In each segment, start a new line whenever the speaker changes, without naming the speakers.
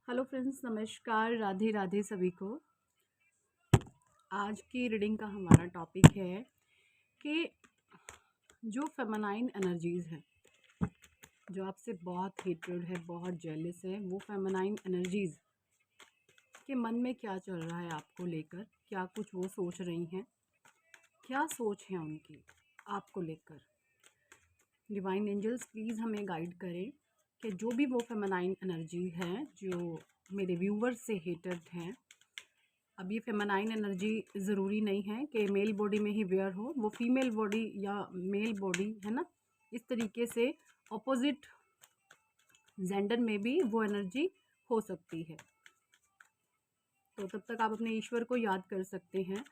Hello friends, नमस्कार, राधे राधे सभी को। आज की रीडिंग का हमारा टॉपिक है कि जो फेमिनाइन एनर्जीज़ हैं, जो आपसे बहुत हेटेड है, बहुत जेलस है, वो फेमिनाइन एनर्जीज़ के मन में क्या चल रहा है आपको लेकर, क्या कुछ वो सोच रही हैं, क्या सोच है उनकी आपको लेकर। डिवाइन एंजल्स प्लीज़ हमें गाइड करें कि जो भी वो फेमिनाइन एनर्जी है जो मेरे व्यूवर्स से हेटेड हैं। अब ये फेमिनाइन एनर्जी ज़रूरी नहीं है कि मेल बॉडी में ही वेयर हो, वो फीमेल बॉडी या मेल बॉडी है ना, इस तरीके से ऑपोजिट जेंडर में भी वो एनर्जी हो सकती है। तो तब तक आप अपने ईश्वर को याद कर सकते हैं,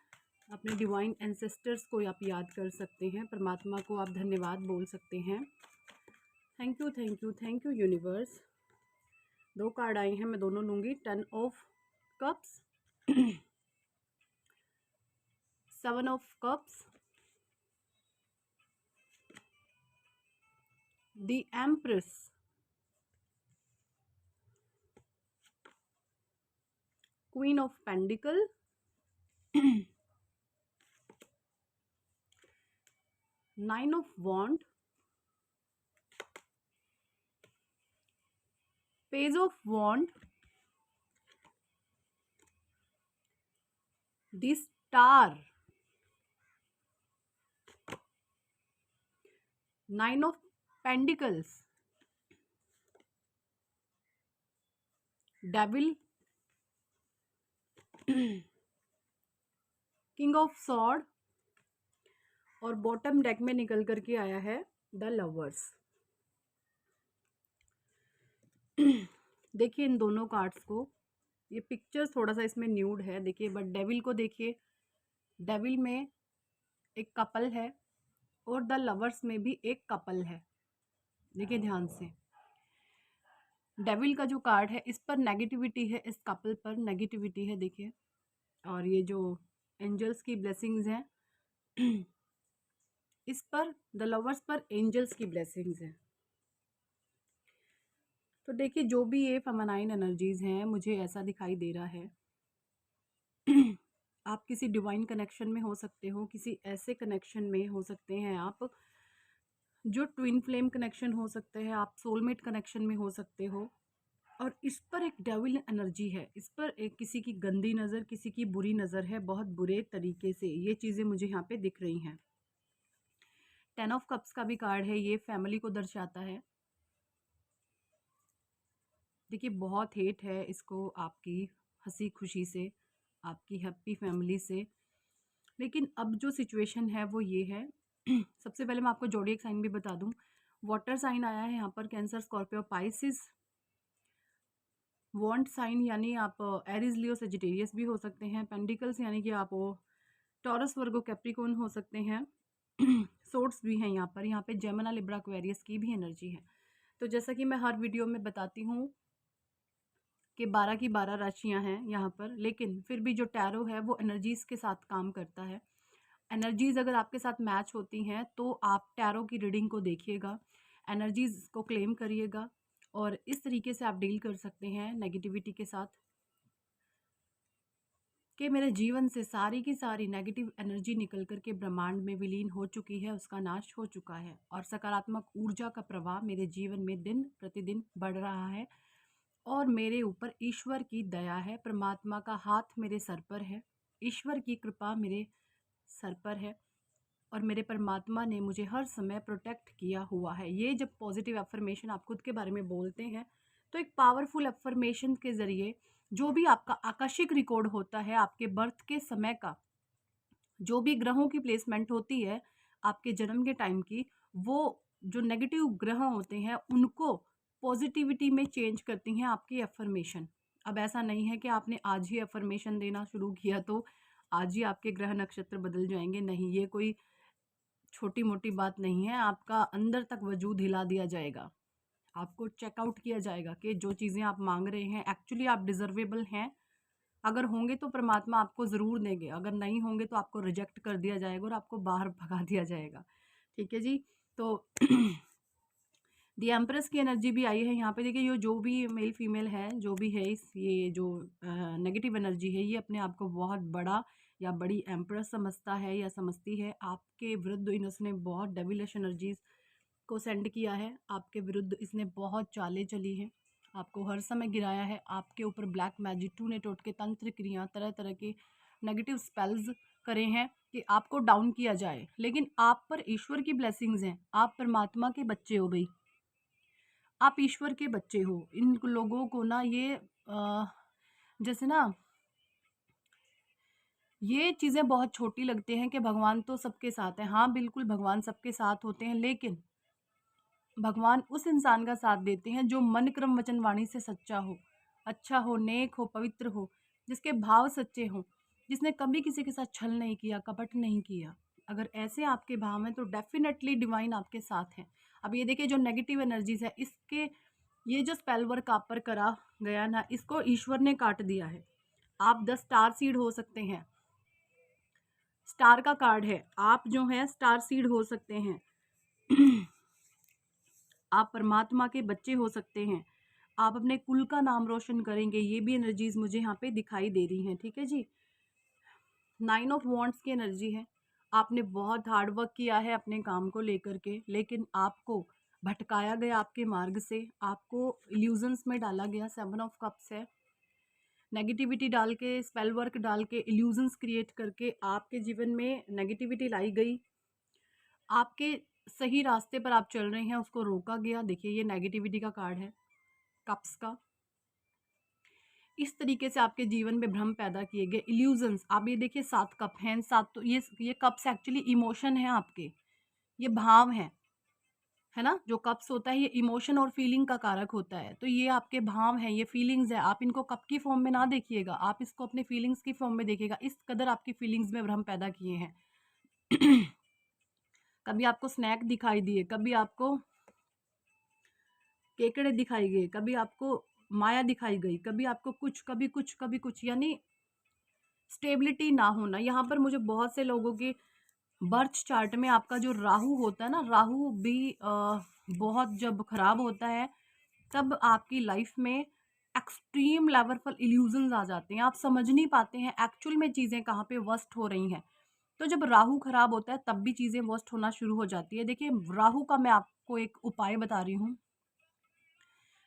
अपने डिवाइन एंसेस्टर्स को आप याद कर सकते हैं, परमात्मा को आप धन्यवाद बोल सकते हैं। Thank you, thank you, thank you universe. 2 card आई हैं, मैं दोनों लूँगी। 10 of cups, 7 of cups, the empress, Queen of Pentacle, 9 of Wand, Page of Wand, the Star, 9 of Pentacles, Devil, King of Sword, और बॉटम डेक में निकल करके आया है द लवर्स। देखिए इन दोनों कार्ड्स को, ये पिक्चर्स थोड़ा सा इसमें न्यूड है देखिए, बट डेविल को देखिए, डेविल में एक कपल है और द लवर्स में भी एक कपल है। देखिए ध्यान से, डेविल का जो कार्ड है इस पर नेगेटिविटी है, इस कपल पर नेगेटिविटी है देखिए, और ये जो एंजल्स की ब्लेसिंग्स हैं इस पर द लवर्स पर एंजल्स की ब्लेसिंग्स हैं। तो देखिए जो भी ये फेमिनाइन एनर्जीज हैं, मुझे ऐसा दिखाई दे रहा है आप किसी डिवाइन कनेक्शन में हो सकते हो, किसी ऐसे कनेक्शन में हो सकते हैं आप जो ट्विन फ्लेम कनेक्शन हो सकते हैं, आप सोलमेट कनेक्शन में हो सकते हो। और इस पर एक डेविल एनर्जी है, इस पर एक किसी की गंदी नज़र, किसी की बुरी नज़र है, बहुत बुरे तरीके से ये चीज़ें मुझे यहाँ पे दिख रही हैं। 10 ऑफ कप्स का भी कार्ड है, ये फैमिली को दर्शाता है। देखिए बहुत हेट है इसको आपकी हंसी खुशी से, आपकी हैप्पी फैमिली से, लेकिन अब जो सिचुएशन है वो ये है सबसे पहले मैं आपको जोडिएक साइन भी बता दूं। वाटर साइन आया है यहाँ पर, Cancer, Scorpio, Pisces. Want sign यानी आप एरीज, लियो, सेजिटेरियस भी हो सकते हैं। पेंडिकल्स यानी कि आप टॉरस, वर्गो, कैप्रिकॉर्न हो सकते हैं। सोर्ट्स भी हैं यहाँ पे जेमिनी, लिब्रा, एक्वेरियस की भी एनर्जी है। तो जैसा कि मैं हर वीडियो में बताती हूँ कि 12 की 12 राशियाँ हैं यहाँ पर, लेकिन फिर भी जो टैरो है वो एनर्जीज़ के साथ काम करता है। एनर्जीज़ अगर आपके साथ मैच होती हैं तो आप टैरो की रीडिंग को देखिएगा, एनर्जीज़ को क्लेम करिएगा और इस तरीके से आप डील कर सकते हैं नेगेटिविटी के साथ कि मेरे जीवन से सारी की सारी नेगेटिव एनर्जी निकल कर के ब्रह्मांड में विलीन हो चुकी है, उसका नाश हो चुका है और सकारात्मक ऊर्जा का प्रवाह मेरे जीवन में दिन प्रतिदिन बढ़ रहा है और मेरे ऊपर ईश्वर की दया है, परमात्मा का हाथ मेरे सर पर है, ईश्वर की कृपा मेरे सर पर है और मेरे परमात्मा ने मुझे हर समय प्रोटेक्ट किया हुआ है। ये जब पॉजिटिव अफर्मेशन आप खुद के बारे में बोलते हैं तो एक पावरफुल अफर्मेशन के ज़रिए जो भी आपका आकाशिक रिकॉर्ड होता है, आपके बर्थ के समय का जो भी ग्रहों की प्लेसमेंट होती है आपके जन्म के टाइम की, वो जो नेगेटिव ग्रह होते हैं उनको पॉजिटिविटी में चेंज करती हैं आपकी अफर्मेशन। अब ऐसा नहीं है कि आपने आज ही अफर्मेशन देना शुरू किया तो आज ही आपके ग्रह नक्षत्र बदल जाएंगे, नहीं, ये कोई छोटी मोटी बात नहीं है। आपका अंदर तक वजूद हिला दिया जाएगा, आपको चेकआउट किया जाएगा कि जो चीज़ें आप मांग रहे हैं एक्चुअली आप डिजर्वेबल हैं। अगर होंगे तो परमात्मा आपको ज़रूर देंगे, अगर नहीं होंगे तो आपको रिजेक्ट कर दिया जाएगा और आपको बाहर भगा दिया जाएगा। ठीक है जी। तो द एम्प्रेस की एनर्जी भी आई है यहाँ पे। देखिए, ये जो भी मेल फीमेल है, जो भी है, इस ये जो नेगेटिव एनर्जी है, ये अपने आप को बहुत बड़ा या बड़ी एम्प्रेस समझता है या समझती है। आपके विरुद्ध इसने बहुत डेविलिश एनर्जीज को सेंड किया है, आपके विरुद्ध इसने बहुत चालें चली हैं, आपको हर समय गिराया है, आपके ऊपर ब्लैक मैजिक, टूने टोटके, तंत्र क्रिया, तरह तरह के नेगेटिव स्पेल्स करे हैं कि आपको डाउन किया जाए। लेकिन आप पर ईश्वर की ब्लेसिंग्स हैं, आप परमात्मा के बच्चे हो भाई, आप ईश्वर के बच्चे हो। इन लोगों को ना ये जैसे ना ये चीज़ें बहुत छोटी लगती हैं कि भगवान तो सबके साथ है। हाँ, बिल्कुल भगवान सबके साथ होते हैं, लेकिन भगवान उस इंसान का साथ देते हैं जो मन क्रम वचन वाणी से सच्चा हो, अच्छा हो, नेक हो, पवित्र हो, जिसके भाव सच्चे हों, जिसने कभी किसी के साथ छल नहीं किया, कपट नहीं किया। अगर ऐसे आपके भाव हैं तो डेफिनेटली डिवाइन आपके साथ है। अब ये देखिए, जो नेगेटिव एनर्जीज है, इसके ये जो स्पेल वर्क आप पर करा गया ना, इसको ईश्वर ने काट दिया है। आप 10 स्टार सीड हो सकते हैं। स्टार का कार्ड है, आप जो है स्टार सीड हो सकते हैं। आप परमात्मा के बच्चे हो सकते हैं, आप अपने कुल का नाम रोशन करेंगे। ये भी एनर्जीज मुझे यहाँ पे दिखाई दे रही हैं, ठीक है जी। 9 ऑफ वॉन्ड्स की एनर्जी है। आपने बहुत हार्ड वर्क किया है अपने काम को लेकर के, लेकिन आपको भटकाया गया आपके मार्ग से, आपको इल्यूजन्स में डाला गया। 7 ऑफ कप्स है। नेगेटिविटी डाल के, स्पेल वर्क डाल के, इल्यूजन्स क्रिएट करके आपके जीवन में नेगेटिविटी लाई गई। आपके सही रास्ते पर आप चल रहे हैं, उसको रोका गया। देखिए, ये नेगेटिविटी का कार्ड है, कप्स का। इस तरीके से आपके जीवन में भ्रम पैदा किए गए, इल्यूजन्स। आप ये देखिए, 7 कप हैं, 7 तो ये कप्स एक्चुअली इमोशन है आपके, ये भाव हैं, है ना। जो कप्स होता है ये इमोशन और फीलिंग का कारक होता है, तो ये आपके भाव हैं, ये फीलिंग्स है। आप इनको कप की फॉर्म में ना देखिएगा, आप इसको अपने फीलिंग्स की फॉर्म में देखिएगा। इस कदर आपकी फीलिंग्स में भ्रम पैदा किए हैं। कभी आपको स्नैक दिखाई दिए, कभी आपको केकड़े दिखाई गए, कभी आपको माया दिखाई गई, कभी आपको कुछ, कभी कुछ, कभी कुछ, यानी स्टेबिलिटी ना होना। यहाँ पर मुझे बहुत से लोगों के बर्थ चार्ट में आपका जो राहु होता है ना, राहु भी बहुत जब खराब होता है, तब आपकी लाइफ में एक्सट्रीम लेवल पर इल्यूजन्स आ जाते हैं। आप समझ नहीं पाते हैं एक्चुअल में चीज़ें कहाँ पे वर्स्ट हो रही हैं। तो जब राहु खराब होता है तब भी चीज़ें वर्स्ट होना शुरू हो जाती है। देखिए, राहु का मैं आपको एक उपाय बता रही हूँ।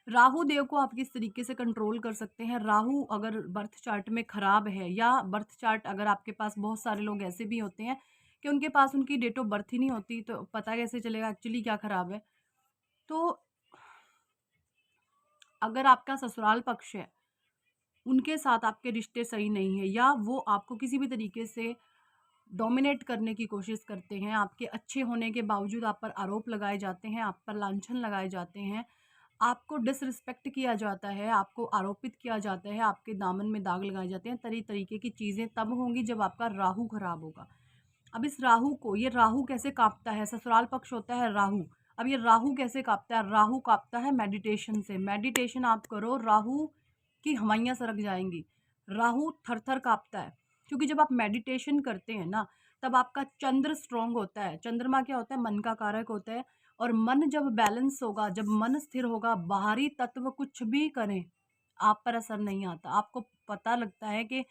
राहु देव को आप किस तरीके से कंट्रोल कर सकते हैं। राहु अगर बर्थ चार्ट में खराब है, या बर्थ चार्ट अगर आपके पास, बहुत सारे लोग ऐसे भी होते हैं कि उनके पास उनकी डेट ऑफ बर्थ ही नहीं होती, तो पता कैसे चलेगा एक्चुअली क्या खराब है। तो अगर आपका ससुराल पक्ष है, उनके साथ आपके रिश्ते सही नहीं है, या वो आपको किसी भी तरीके से डोमिनेट करने की कोशिश करते हैं, आपके अच्छे होने के बावजूद आप पर आरोप लगाए जाते हैं, आप पर लांछन लगाए जाते हैं, आपको डिसरिस्पेक्ट किया जाता है, आपको आरोपित किया जाता है, आपके दामन में दाग लगाए जाते हैं, तरह तरीके की चीज़ें तब होंगी जब आपका राहु खराब होगा। अब इस राहु को, ये राहु कैसे कांपता है, ससुराल पक्ष होता है राहु। अब ये राहु कैसे कांपता है, राहु कांपता है मेडिटेशन से। मेडिटेशन आप करो, राहु की हवाइयाँ सरक जाएंगी। राहु थर थर कांपता है, क्योंकि जब आप मेडिटेशन करते हैं ना, तब आपका चंद्र स्ट्रांग होता है। चंद्रमा क्या होता है, मन का कारक होता है। और मन जब बैलेंस होगा, जब मन स्थिर होगा, बाहरी तत्व कुछ भी करें आप पर असर नहीं आता। आपको पता लगता है कि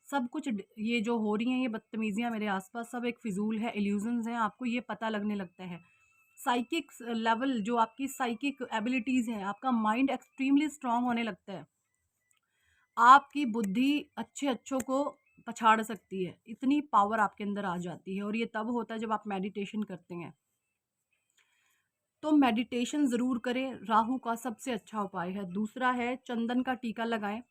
सब कुछ ये जो हो रही हैं, ये बदतमीजियां मेरे आसपास, सब एक फिजूल है, इल्यूजन्स हैं। आपको ये पता लगने लगता है। साइकिक लेवल, जो आपकी साइकिक एबिलिटीज़ हैं, आपका माइंड एक्सट्रीमली स्ट्रांग होने लगता है। आपकी बुद्धि अच्छे अच्छों को पछाड़ सकती है, इतनी पावर आपके अंदर आ जाती है। और ये तब होता है जब आप मेडिटेशन करते हैं। तो मेडिटेशन ज़रूर करें, राहु का सबसे अच्छा उपाय है। दूसरा है, चंदन का टीका लगाएं।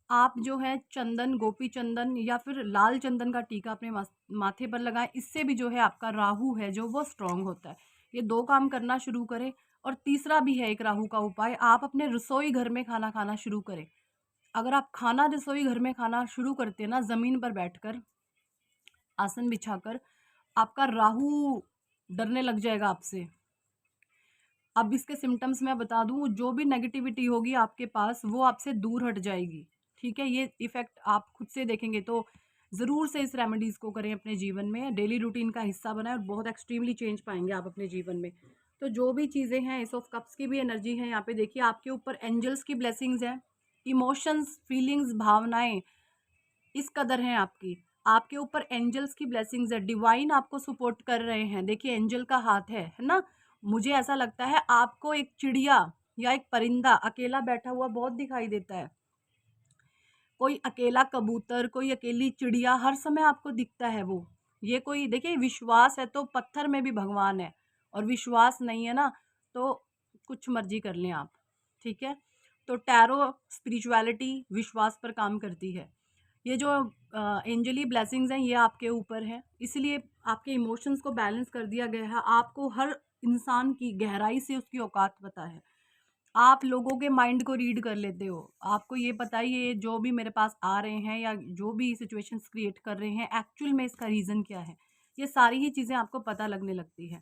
आप जो है चंदन, गोपी चंदन या फिर लाल चंदन का टीका अपने माथे पर लगाएं। इससे भी जो है आपका राहु है जो वो स्ट्रांग होता है। ये 2 काम करना शुरू करें। और तीसरा भी है एक राहु का उपाय, आप अपने रसोई घर में खाना खाना शुरू करें। अगर आप खाना रसोई घर में खाना शुरू करते हैं ना, ज़मीन पर बैठकर, आसन बिछाकर, आपका राहु डरने लग जाएगा आपसे। अब इसके सिम्टम्स मैं बता दूं, जो भी नेगेटिविटी होगी आपके पास, वो आपसे दूर हट जाएगी। ठीक है, ये इफेक्ट आप खुद से देखेंगे। तो ज़रूर से इस रेमेडीज़ को करें अपने जीवन में, डेली रूटीन का हिस्सा बनाएं, और बहुत एक्सट्रीमली चेंज पाएंगे आप अपने जीवन में। तो जो भी चीज़ें हैं, एस ऑफ कप्स की भी एनर्जी है यहाँ पे। देखिए आपके ऊपर एंजल्स की ब्लेसिंग्स हैं, इमोशंस, फीलिंग्स, भावनाएं इस कदर हैं आपकी, आपके ऊपर एंजल्स की ब्लेसिंग्स है, डिवाइन आपको सपोर्ट कर रहे हैं। देखिए एंजल का हाथ है ना। मुझे ऐसा लगता है आपको एक चिड़िया या एक परिंदा अकेला बैठा हुआ बहुत दिखाई देता है। कोई अकेला कबूतर, कोई अकेली चिड़िया हर समय आपको दिखता है वो। ये कोई देखिए विश्वास है तो पत्थर में भी भगवान है, और विश्वास नहीं है ना तो कुछ मर्जी कर लें आप, ठीक है। तो टैरो स्पिरिचुअलिटी विश्वास पर काम करती है। ये जो एंजली ब्लेसिंग्स हैं ये आपके ऊपर है, इसलिए आपके इमोशंस को बैलेंस कर दिया गया है। आपको हर इंसान की गहराई से उसकी औकात पता है। आप लोगों के माइंड को रीड कर लेते हो। आपको ये पता है ये जो भी मेरे पास आ रहे हैं या जो भी सिचुएशंस क्रिएट कर रहे हैं एक्चुअल में इसका रीज़न क्या है, ये सारी ही चीज़ें आपको पता लगने लगती है,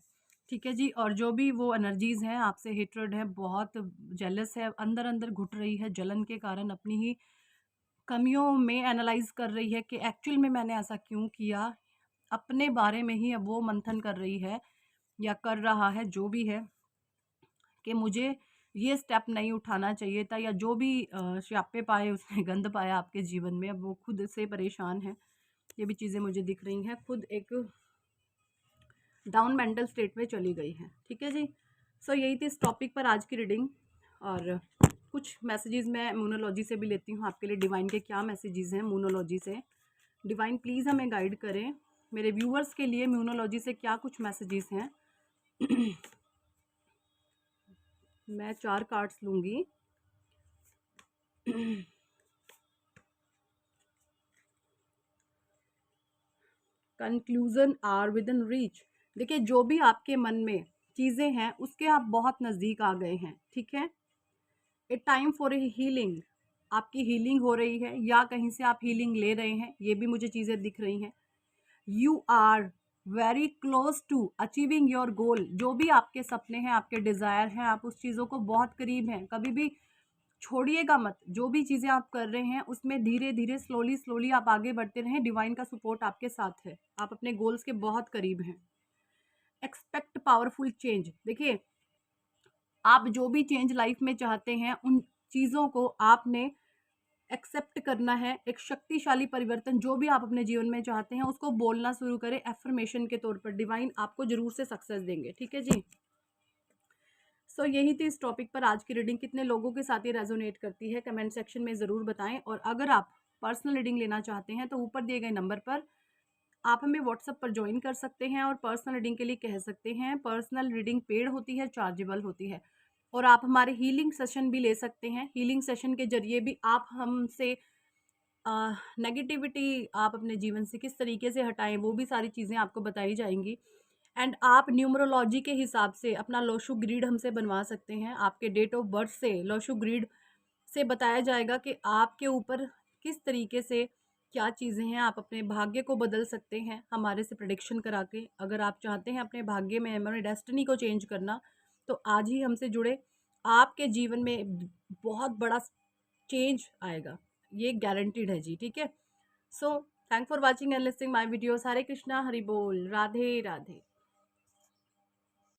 ठीक है जी। और जो भी वो एनर्जीज़ हैं आपसे हेट्रेड है, बहुत जेलस है, अंदर अंदर घुट रही है जलन के कारण, अपनी ही कमियों में एनालाइज कर रही है कि एक्चुअल में मैंने ऐसा क्यों किया, अपने बारे में ही अब वो मंथन कर रही है या कर रहा है जो भी है, कि मुझे ये स्टेप नहीं उठाना चाहिए था, या जो भी श्यापे पाए उसने गंद पाया आपके जीवन में, अब वो खुद से परेशान है। ये भी चीज़ें मुझे दिख रही हैं, खुद एक डाउन मेंटल स्टेट में चली गई हैं, ठीक है जी। सो यही थी इस टॉपिक पर आज की रीडिंग। और कुछ मैसेजेस मैं मूनोलॉजी से भी लेती हूँ आपके लिए, डिवाइन के क्या मैसेजेस हैं मूनोलॉजी से। डिवाइन प्लीज़ हमें गाइड करें, मेरे व्यूअर्स के लिए म्यूनोलॉजी से क्या कुछ मैसेजेस हैं। मैं 4 कार्ड्स लूँगी। Conclusion are within reach. देखिए जो भी आपके मन में चीज़ें हैं उसके आप बहुत नज़दीक आ गए हैं, ठीक है। ए टाइम फॉर ए हीलिंग, आपकी हीलिंग हो रही है या कहीं से आप हीलिंग ले रहे हैं, ये भी मुझे चीज़ें दिख रही हैं। You are very close to achieving your goal, जो भी आपके सपने हैं, आपके डिज़ायर हैं, आप उस चीज़ों को बहुत करीब हैं। कभी भी छोड़िएगा मत, जो भी चीज़ें आप कर रहे हैं उसमें धीरे धीरे स्लोली स्लोली आप आगे बढ़ते रहें। डिवाइन का सपोर्ट आपके साथ है, आप अपने गोल्स के बहुत करीब हैं। एक्सपेक्ट पावरफुल चेंज, देखिए आप जो भी चेंज लाइफ में चाहते हैं उन चीज़ों को आपने एक्सेप्ट करना है। एक शक्तिशाली परिवर्तन जो भी आप अपने जीवन में चाहते हैं उसको बोलना शुरू करें एफर्मेशन के तौर पर, डिवाइन आपको जरूर से सक्सेस देंगे, ठीक है जी। सो यही थी इस टॉपिक पर आज की रीडिंग। कितने लोगों के साथ ये रेजोनेट करती है कमेंट सेक्शन में ज़रूर बताएं। और अगर आप पर्सनल रीडिंग लेना चाहते हैं तो ऊपर दिए गए नंबर पर आप हमें व्हाट्सएप पर ज्वाइन कर सकते हैं और पर्सनल रीडिंग के लिए कह सकते हैं। पर्सनल रीडिंग पेड होती है, चार्जेबल होती है। और आप हमारे हीलिंग सेशन भी ले सकते हैं। हीलिंग सेशन के जरिए भी आप हमसे नेगेटिविटी आप अपने जीवन से किस तरीके से हटाएं, वो भी सारी चीज़ें आपको बताई जाएंगी। एंड आप न्यूमरोलॉजी के हिसाब से अपना लोशु ग्रीड हमसे बनवा सकते हैं। आपके डेट ऑफ बर्थ से लोशु ग्रीड से बताया जाएगा कि आपके ऊपर किस तरीके से क्या चीज़ें हैं। आप अपने भाग्य को बदल सकते हैं हमारे से प्रेडिक्शन करा के। अगर आप चाहते हैं अपने भाग्य में, अपने डेस्टिनी को चेंज करना, तो आज ही हमसे जुड़े। आपके जीवन में बहुत बड़ा चेंज आएगा, ये गारंटीड है जी, ठीक है। So thank for watching and listening my videos. Hare Krishna, Hari बोल, राधे राधे।